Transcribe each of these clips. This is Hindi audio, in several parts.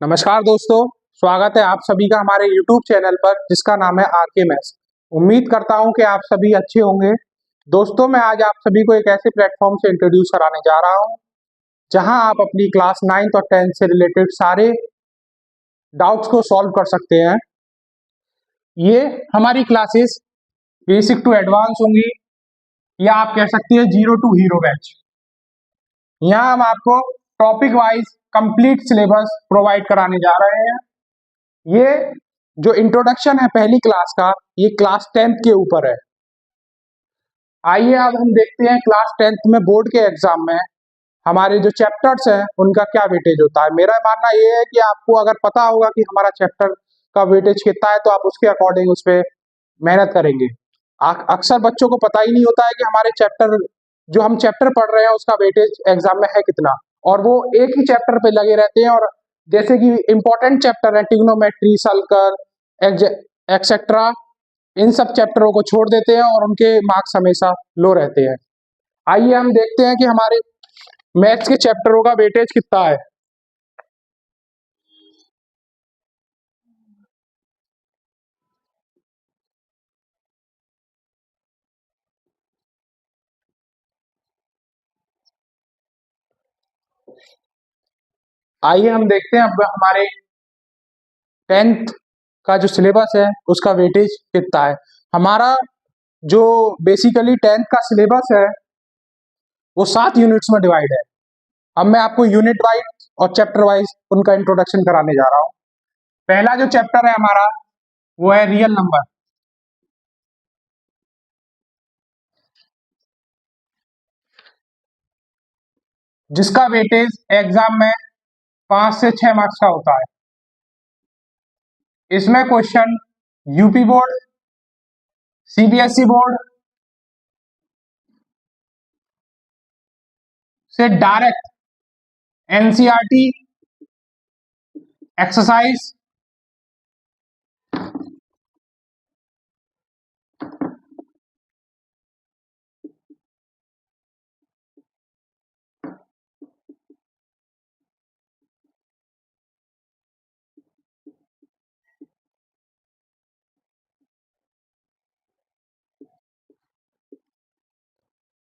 नमस्कार दोस्तों, स्वागत है आप सभी का हमारे YouTube चैनल पर जिसका नाम है आरके मैथ्स। उम्मीद करता हूं कि आप सभी अच्छे होंगे। दोस्तों, मैं आज आप सभी को एक ऐसे प्लेटफॉर्म से इंट्रोड्यूस कराने जा रहा हूं जहां आप अपनी क्लास 9th और 10th से रिलेटेड सारे डाउट्स को सॉल्व कर सकते हैं। ये हमारी क्लासेस बेसिक टू एडवांस होंगी या आप कह सकते हैं जीरो टू हीरो बैच। यहाँ हम आपको topic wise complete syllabus provide कराने जा रहे हैं। ये जो इंट्रोडक्शन है पहली क्लास का, ये क्लास 10th के ऊपर है। आइए अब हम देखते हैं क्लास 10th में बोर्ड के एग्जाम में हमारे जो चैप्टर्स हैं उनका क्या वेटेज होता है। मेरा मानना ये है कि आपको अगर पता होगा कि हमारा चैप्टर का वेटेज कितना है तो आप उसके अकॉर्डिंग उस पर मेहनत करेंगे। अक्सर बच्चों को पता ही नहीं होता है कि हमारे चैप्टर जो हम चैप्टर पढ़ रहे हैं उसका वेटेज एग्जाम में है कितना, और वो एक ही चैप्टर पे लगे रहते हैं। और जैसे कि इंपॉर्टेंट चैप्टर है ट्रिग्नोमेट्री, सल्कर एक्सेट्रा, इन सब चैप्टरों को छोड़ देते हैं और उनके मार्क्स हमेशा लो रहते हैं। आइए हम देखते हैं कि हमारे मैथ्स के चैप्टरों का वेटेज कितना है। आइए हम देखते हैं अब हमारे 10th का जो सिलेबस है उसका वेटेज कितना है। हमारा जो बेसिकली 10th का सिलेबस है वो 7 यूनिट्स में डिवाइड है। अब मैं आपको यूनिट वाइज और चैप्टर वाइज उनका इंट्रोडक्शन कराने जा रहा हूँ। पहला जो चैप्टर है हमारा वो है रियल नंबर, जिसका वेटेज एग्जाम में 5 से 6 मार्क्स का होता है। इसमें question UP board, CBSE board से डायरेक्ट एनसीईआरटी एक्सरसाइज,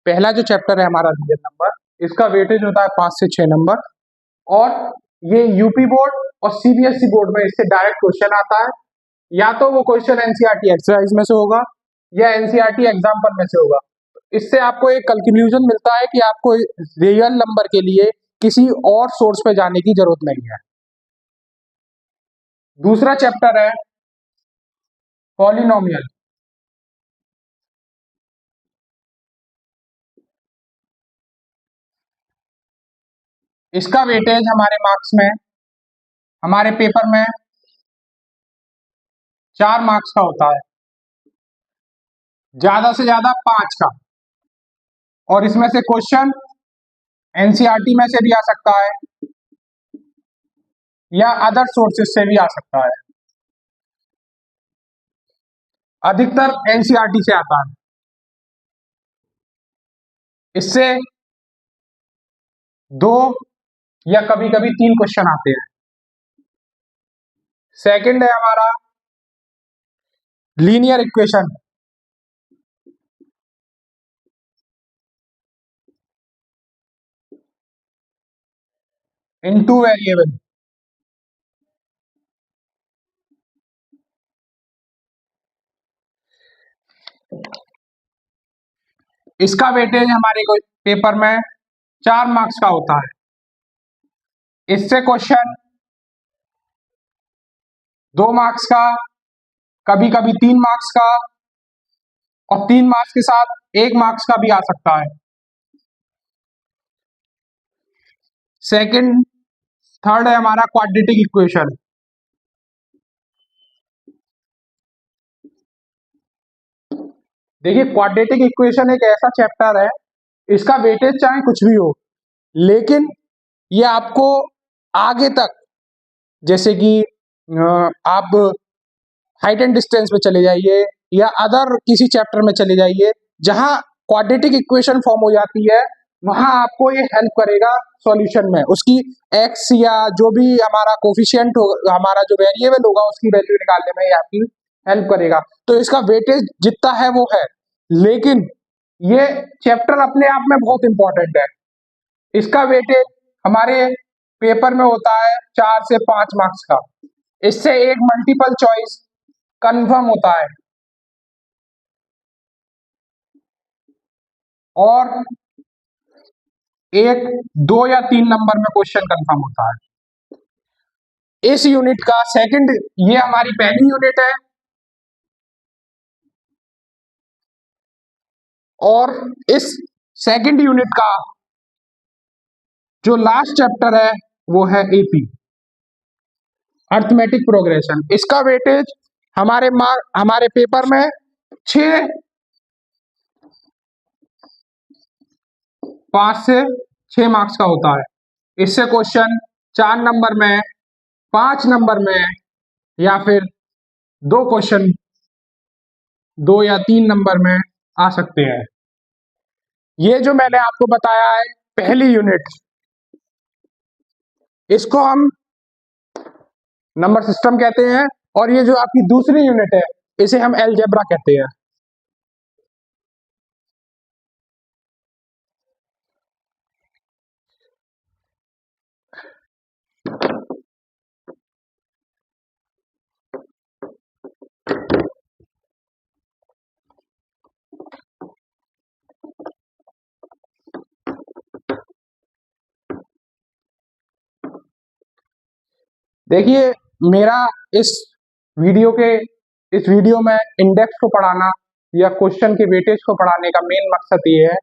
पहला जो चैप्टर है हमारा रियल नंबर, इसका वेटेज होता है 5 से 6 नंबर। और ये यूपी बोर्ड और सीबीएसई बोर्ड में इससे डायरेक्ट क्वेश्चन आता है। या तो वो क्वेश्चन एनसीईआरटी एक्सरसाइज में से होगा या एनसीईआरटी एग्जाम्पल में से होगा। इससे आपको एक कंक्लूजन मिलता है कि आपको रियल नंबर के लिए किसी और सोर्स पे जाने की जरूरत नहीं है। दूसरा चैप्टर है पॉलिनोमियल। इसका वेटेज हमारे मार्क्स में, हमारे पेपर में 4 मार्क्स का होता है, ज्यादा से ज्यादा 5 का। और इसमें से क्वेश्चन एनसीईआरटी में से भी आ सकता है या अदर सोर्सेज से भी आ सकता है। अधिकतर एनसीईआरटी से आता है। इससे 2 या कभी कभी 3 क्वेश्चन आते हैं। सेकंड है हमारा लीनियर इक्वेशन। इन 2 वेरिएबल। इसका वेटेज हमारे को पेपर में 4 मार्क्स का होता है। इससे क्वेश्चन 2 मार्क्स का, कभी कभी 3 मार्क्स का, और 3 मार्क्स के साथ 1 मार्क्स का भी आ सकता है। सेकंड, थर्ड है हमारा क्वाड्रेटिक इक्वेशन। देखिए, क्वाड्रेटिक इक्वेशन एक ऐसा चैप्टर है, इसका वेटेज चाहे कुछ भी हो, लेकिन ये आपको आगे तक, जैसे कि आप हाइट एंड डिस्टेंस में चले जाइए या अदर किसी चैप्टर में चले जाइए जहां क्वाड्रेटिक इक्वेशन फॉर्म हो जाती है, वहां आपको ये हेल्प करेगा सॉल्यूशन में, उसकी एक्स या जो भी हमारा कोफिशिएंट होगा, हमारा जो वेरिएबल होगा उसकी वैल्यू निकालने में ये आपकी हेल्प करेगा। तो इसका वेटेज जितना है वो है, लेकिन ये चैप्टर अपने आप में बहुत इंपॉर्टेंट है। इसका वेटेज हमारे पेपर में होता है 4 से 5 मार्क्स का। इससे एक मल्टीपल चॉइस कंफर्म होता है और एक 2 या 3 नंबर में क्वेश्चन कंफर्म होता है। इस यूनिट का सेकंड, ये हमारी पहली यूनिट है और इस सेकंड यूनिट का जो लास्ट चैप्टर है वो है एपी, अर्थमेटिक प्रोग्रेशन। इसका वेटेज हमारे पेपर में 6 5 से 6 मार्क्स का होता है। इससे क्वेश्चन 4 नंबर में, 5 नंबर में या फिर 2 क्वेश्चन 2 या 3 नंबर में आ सकते हैं। ये जो मैंने आपको बताया है पहली यूनिट, इसको हम नंबर सिस्टम कहते हैं और ये जो आपकी दूसरी यूनिट है इसे हम अलजेब्रा कहते हैं। देखिए, मेरा इस वीडियो में इंडेक्स को पढ़ाना या क्वेश्चन के वेटेज को पढ़ाने का मेन मकसद ये है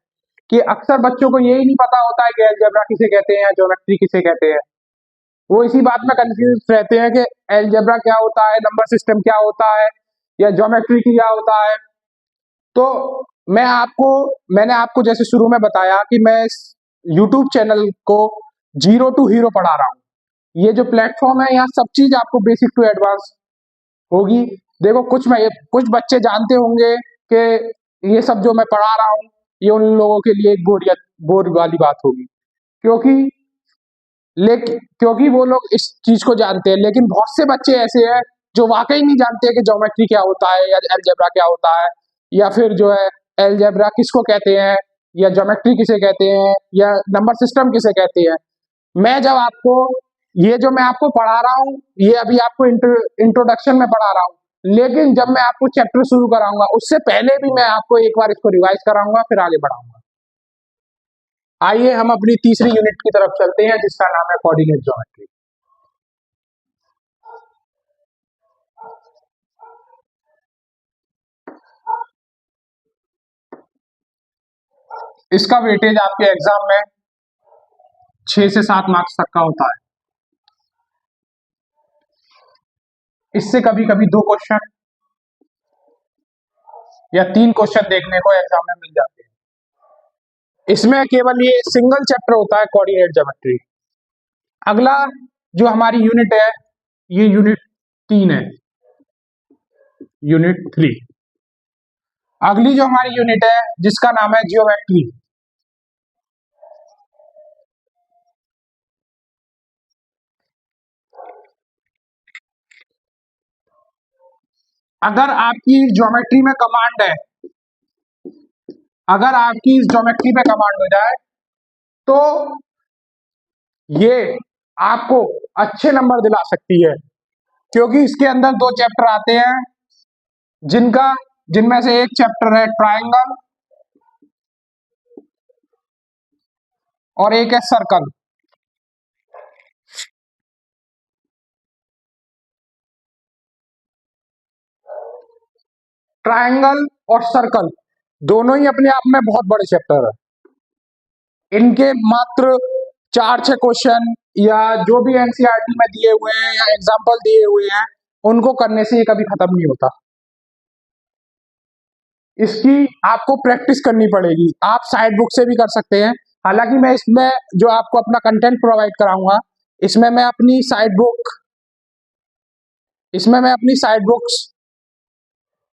कि अक्सर बच्चों को यही नहीं पता होता है कि अलजेब्रा किसे कहते हैं, ज्योमेट्री किसे कहते हैं। वो इसी बात में कंफ्यूज रहते हैं कि अलजेब्रा क्या होता है, नंबर सिस्टम क्या होता है या ज्योमेट्री क्या होता है। तो मैंने आपको जैसे शुरू में बताया कि मैं इस यूट्यूब चैनल को जीरो टू हीरो पढ़ा रहा हूँ। ये जो प्लेटफॉर्म है यहाँ सब चीज आपको बेसिक टू एडवांस होगी। देखो, कुछ बच्चे जानते होंगे कि ये सब जो मैं पढ़ा रहा हूँ ये उन लोगों के लिए एक बोर वाली बात होगी, क्योंकि क्योंकि वो लोग इस चीज को जानते हैं। लेकिन बहुत से बच्चे ऐसे हैं जो वाकई नहीं जानते कि ज्योमेट्री क्या होता है या अलजेब्रा क्या होता है, या फिर जो है अलजेब्रा किसको कहते हैं या ज्योमेट्री किसे कहते हैं या नंबर सिस्टम किसे कहते हैं। जो मैं आपको पढ़ा रहा हूँ ये अभी आपको इंट्रोडक्शन में पढ़ा रहा हूँ, लेकिन जब मैं आपको चैप्टर शुरू कराऊंगा उससे पहले भी मैं आपको एक बार इसको रिवाइज कराऊंगा, फिर आगे बढ़ाऊंगा। आइए हम अपनी तीसरी यूनिट की तरफ चलते हैं जिसका नाम है कोऑर्डिनेट ज्योमेट्री। इसका वेटेज आपके एग्जाम में 6 से 7 मार्क्स तक का होता है। इससे कभी कभी 2 क्वेश्चन या 3 क्वेश्चन देखने को एग्जाम में मिल जाते हैं। इसमें केवल ये सिंगल चैप्टर होता है कोऑर्डिनेट ज्योमेट्री। अगला जो हमारी यूनिट है ये यूनिट 3 है, यूनिट 3। अगली जो हमारी यूनिट है जिसका नाम है जियोमेट्री। अगर आपकी ज्योमेट्री में कमांड है, अगर आपकी इस ज्योमेट्री पे कमांड हो जाए तो ये आपको अच्छे नंबर दिला सकती है, क्योंकि इसके अंदर 2 चैप्टर आते हैं जिनमें से एक चैप्टर है ट्रायंगल और एक है सर्कल। ट्रायंगल और सर्कल दोनों ही अपने आप में बहुत बड़े चैप्टर है। इनके मात्र 4-6 क्वेश्चन या जो भी एनसीईआरटी में दिए हुए हैं या एग्जाम्पल दिए हुए हैं उनको करने से ये कभी खत्म नहीं होता। इसकी आपको प्रैक्टिस करनी पड़ेगी। आप साइड बुक से भी कर सकते हैं। हालांकि मैं इसमें जो आपको अपना कंटेंट प्रोवाइड कराऊंगा इसमें मैं अपनी साइड बुक्स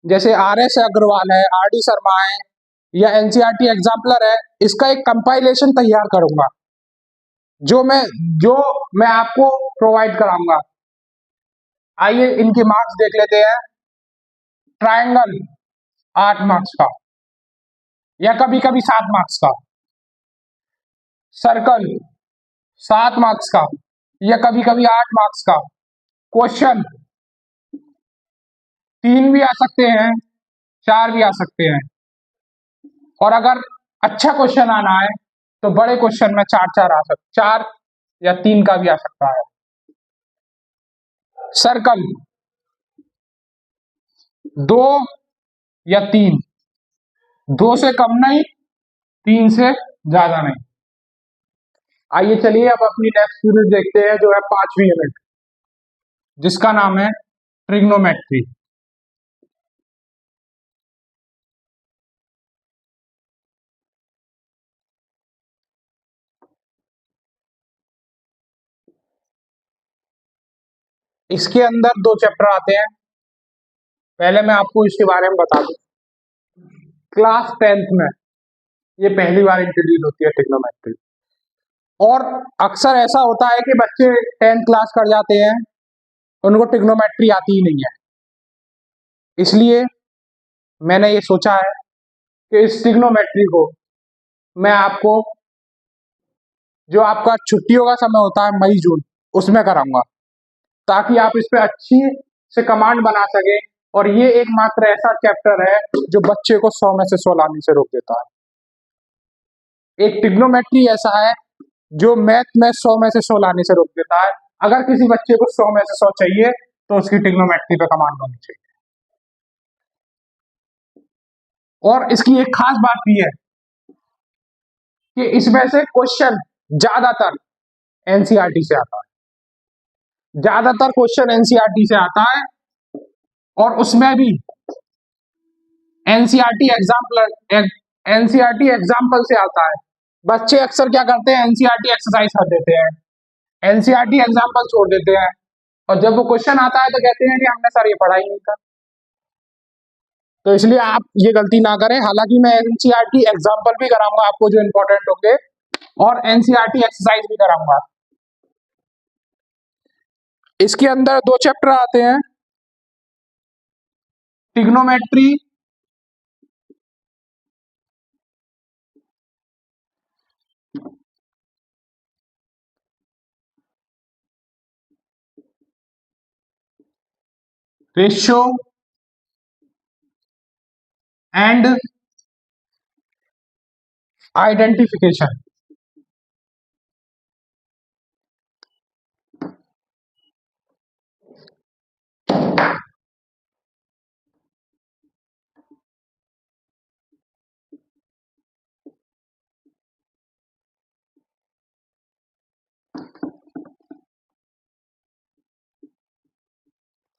जैसे आर एस अग्रवाल है, आर डी शर्मा है, या एनसीईआरटी एग्जाम्पलर है, इसका एक कंपाइलेशन तैयार करूंगा जो मैं आपको प्रोवाइड कराऊंगा। आइए इनके मार्क्स देख लेते हैं। ट्रायंगल 8 मार्क्स का या कभी कभी 7 मार्क्स का, सर्कल 7 मार्क्स का या कभी कभी 8 मार्क्स का, क्वेश्चन 3 भी आ सकते हैं, 4 भी आ सकते हैं, और अगर अच्छा क्वेश्चन आना है तो बड़े क्वेश्चन में 4 आ सकते, 4 या 3 का भी आ सकता है। सर्कल 2 या 3, 2 से कम नहीं, 3 से ज्यादा नहीं। आइए चलिए अब अपनी नेक्स्ट यूनिट देखते हैं जो है 5वीं यूनिट, जिसका नाम है ट्रिग्नोमेट्री। इसके अंदर 2 चैप्टर आते हैं। पहले मैं आपको इसके बारे में बता दूं, क्लास 10th में ये पहली बार इंट्रोड्यूस होती है ट्रिग्नोमेट्री, और अक्सर ऐसा होता है कि बच्चे 10th क्लास कर जाते हैं, उनको ट्रिग्नोमेट्री आती ही नहीं है। इसलिए मैंने ये सोचा है कि इस ट्रिग्नोमेट्री को मैं आपको, जो आपका छुट्टियों का समय होता है मई जून, उसमें कराऊंगा, ताकि आप इस पे अच्छी से कमांड बना सके। और ये एकमात्र ऐसा चैप्टर है जो बच्चे को 100 में से 100 लाने से रोक देता है। एक ट्रिग्नोमेट्री ऐसा है जो मैथ में 100 में से 100 लाने से रोक देता है। अगर किसी बच्चे को 100 में से 100 चाहिए तो उसकी ट्रिग्नोमेट्री पे कमांड होनी चाहिए। और इसकी एक खास बात भी है कि इसमें से क्वेश्चन ज्यादातर एनसीईआरटी से आता है, ज्यादातर क्वेश्चन एनसीईआरटी से आता है, और उसमें भी एनसीईआरटी एग्जाम्पल से आता है। बच्चे अक्सर क्या करते हैं, एनसीईआरटी एक्सरसाइज कर देते हैं, एनसीईआरटी एग्जाम्पल छोड़ देते हैं, और जब वो क्वेश्चन आता है तो कहते हैं कि हमने सर ये पढ़ा ही नहीं था। तो इसलिए आप ये गलती ना करें। हालांकि मैं एनसीईआरटी एग्जाम्पल भी कराऊंगा आपको जो इंपॉर्टेंट होंगे, और एनसीईआरटी एक्सरसाइज भी कराऊंगा। इसके अंदर 2 चैप्टर आते हैं, ट्रिग्नोमेट्री रेशियो एंड आइडेंटिफिकेशन।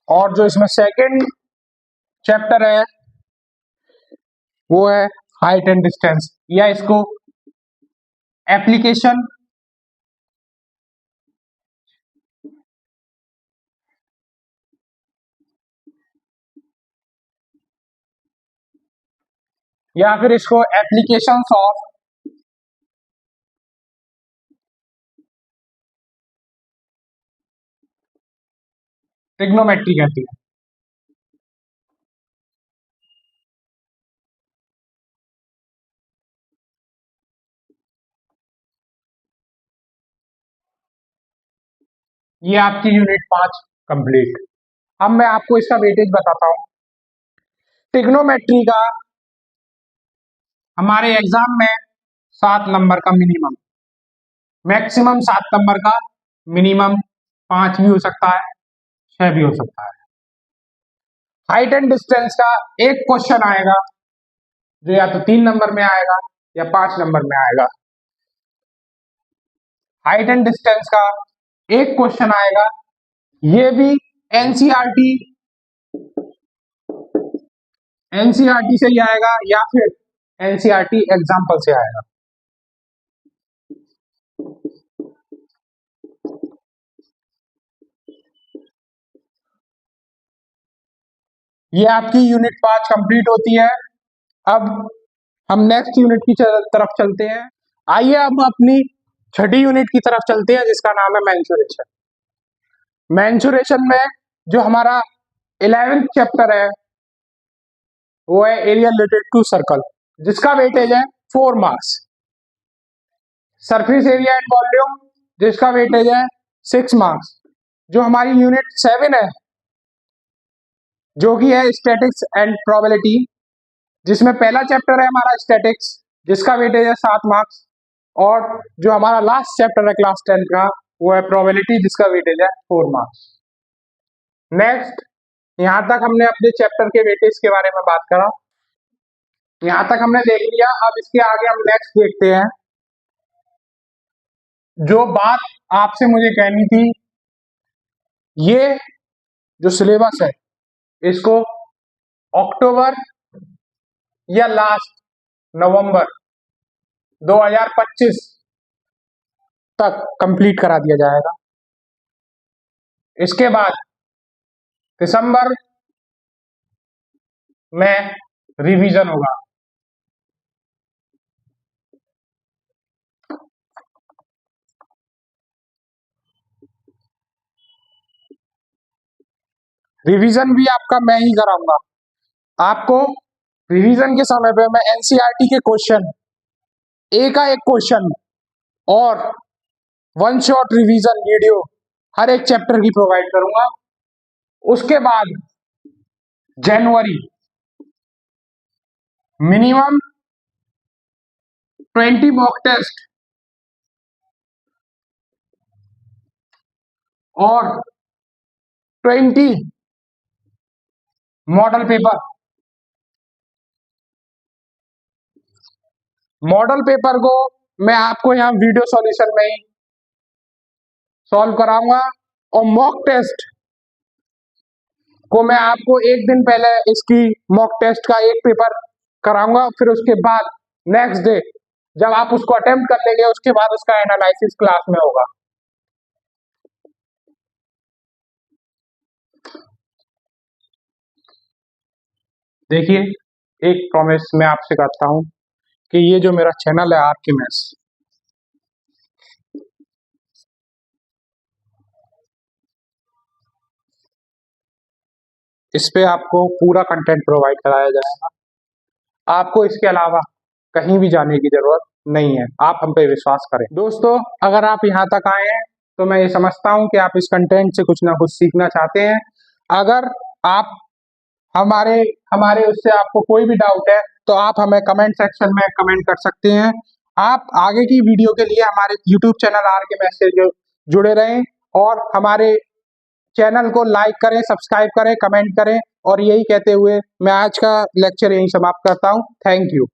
और जो इसमें सेकंड चैप्टर है वो है हाइट एंड डिस्टेंस, या इसको एप्लीकेशन या फिर इसको एप्लीकेशंस ऑफ ट्रिग्नोमेट्री कहती है। ये आपकी यूनिट 5 कंप्लीट। अब मैं आपको इसका वेटेज बताता हूं। ट्रिग्नोमेट्री का हमारे एग्जाम में 7 नंबर का मिनिमम, मैक्सिमम 7 नंबर का, मिनिमम 5 भी हो सकता है, 6 भी हो सकता है। हाइट एंड डिस्टेंस का एक क्वेश्चन आएगा जो या तो 3 नंबर में आएगा या 5 नंबर में आएगा। हाइट एंड डिस्टेंस का एक क्वेश्चन आएगा, ये भी एनसीईआरटी से ही आएगा या फिर एनसीईआरटी एग्जाम्पल से आएगा। ये आपकी यूनिट 5 कंप्लीट होती है। अब हम नेक्स्ट यूनिट की तरफ चलते हैं। आइए अब अपनी छठी यूनिट की तरफ चलते हैं, जिसका नाम है मेंसुरेशन। मेंसुरेशन में जो हमारा 11th चैप्टर है वो है एरिया रिलेटेड टू सर्कल, जिसका वेटेज है 4 marks. Surface area and volume, जिसका वेटेज है 6 मार्क्स। जो हमारी यूनिट 7 है, जो कि है स्टैटिक्स एंड प्रोबेबिलिटी, जिसमें पहला चैप्टर है हमारा स्टैटिक्स, जिसका वेटेज है 7 मार्क्स। और जो हमारा लास्ट चैप्टर है क्लास 10 का वो है प्रोबेबिलिटी, जिसका वेटेज है 4 मार्क्स। नेक्स्ट, यहां तक हमने अपने चैप्टर के वेटेज के बारे में बात करा, यहां तक हमने देख लिया। अब इसके आगे हम नेक्स्ट देखते हैं। जो बात आपसे मुझे कहनी थी, ये जो सिलेबस है इसको अक्टूबर या लास्ट नवंबर 2025 तक कंप्लीट करा दिया जाएगा। इसके बाद दिसंबर में रिवीजन होगा। रिवीजन भी आपका मैं ही कराऊंगा। आपको रिवीजन के समय पे मैं एनसीईआरटी के क्वेश्चन, एक का एक क्वेश्चन और 1 शॉट रिवीजन वीडियो हर एक चैप्टर की प्रोवाइड करूंगा। उसके बाद जनवरी मिनिमम 20 मॉक टेस्ट और 20 मॉडल पेपर। मॉडल पेपर को मैं आपको यहाँ वीडियो सॉल्यूशन में ही सॉल्व कराऊंगा, और मॉक टेस्ट को मैं आपको एक दिन पहले इसकी मॉक टेस्ट का एक पेपर कराऊंगा। फिर उसके बाद नेक्स्ट डे जब आप उसको अटेम्प्ट कर लेंगे, उसके बाद उसका एनालिसिस क्लास में होगा। देखिए, एक प्रॉमिस मैं आपसे करता हूं कि ये जो मेरा चैनल है आरके मैथ्स, इस पे आपको पूरा कंटेंट प्रोवाइड कराया जाएगा। आपको इसके अलावा कहीं भी जाने की जरूरत नहीं है, आप हम पे विश्वास करें। दोस्तों, अगर आप यहाँ तक आए हैं तो मैं ये समझता हूँ कि आप इस कंटेंट से कुछ ना कुछ सीखना चाहते हैं। अगर आप हमारे हमारे उससे आपको कोई भी डाउट है तो आप हमें कमेंट सेक्शन में कमेंट कर सकते हैं। आप आगे की वीडियो के लिए हमारे यूट्यूब चैनल आरके मैथ्स से जुड़े रहें, और हमारे चैनल को लाइक करें, सब्सक्राइब करें, कमेंट करें। और यही कहते हुए मैं आज का लेक्चर यहीं समाप्त करता हूं। Thank you.